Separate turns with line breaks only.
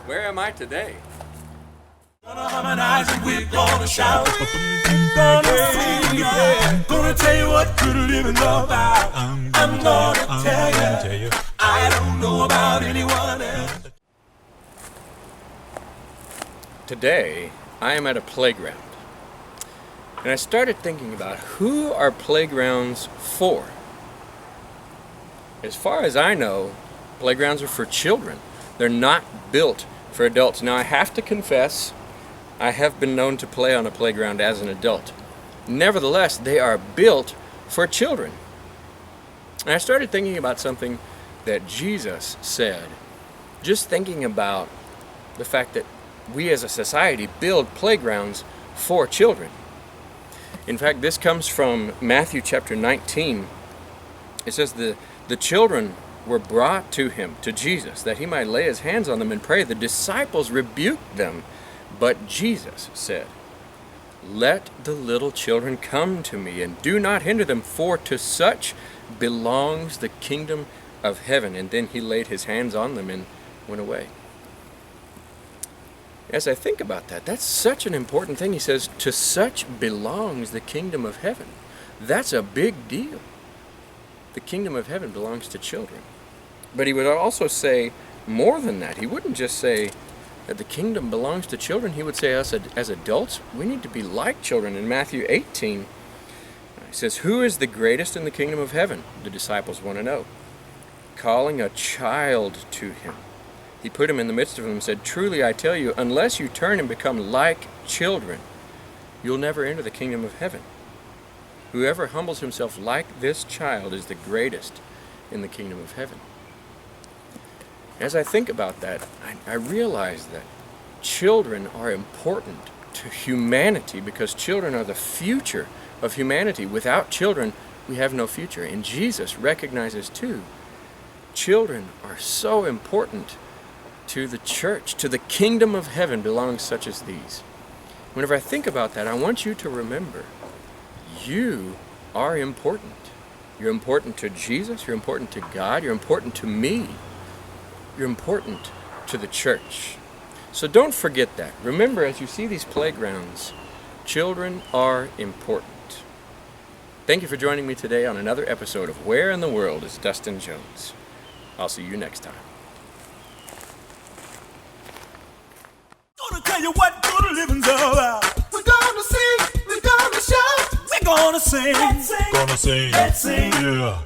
Where am I today?
Gonna harmonize and we're gonna shout. Gonna sing, yeah. Gonna tell you what good living's about. I'm gonna tell you. I don't know about anyone else.
Today, I am at a playground. And I started thinking about who are playgrounds for? As far as I know, playgrounds are for children. They're not built for adults. Now, I have to confess, I have been known to play on a playground as an adult. Nevertheless, they are built for children. And I started thinking about something that Jesus said, just thinking about the fact that we as a society build playgrounds for children. In fact, this comes from Matthew chapter 19. It says the children were brought to him, to Jesus, that he might lay his hands on them and pray. The disciples rebuked them, but Jesus said, "Let the little children come to me, and do not hinder them, for to such belongs the kingdom of heaven." And then he laid his hands on them and went away. As I think about that, that's such an important thing. He says, to such belongs the kingdom of heaven. That's a big deal. The kingdom of heaven belongs to children. But he would also say more than that. He wouldn't just say that the kingdom belongs to children. He would say us as adults, we need to be like children. In Matthew 18, he says, "Who is the greatest in the kingdom of heaven?" The disciples want to know. Calling a child to him, he put him in the midst of them and said, "Truly I tell you, unless you turn and become like children, you'll never enter the kingdom of heaven. Whoever humbles himself like this child is the greatest in the kingdom of heaven." As I think about that, I realize that children are important to humanity because children are the future of humanity. Without children, we have no future. And Jesus recognizes too, children are so important to the church. To the kingdom of heaven belongs such as these. Whenever I think about that, I want you to remember, you are important. You're important to Jesus, you're important to God, you're important to me. You're important to the church. So don't forget that. Remember, as you see these playgrounds, children are important. Thank you for joining me today on another episode of Where in the World is Dustin Jones? I'll see you next time.
Gonna tell you what good living's about. We're gonna sing, we're gonna shout, we're gonna sing. Let's sing,
Gonna sing.
let's sing.
Yeah.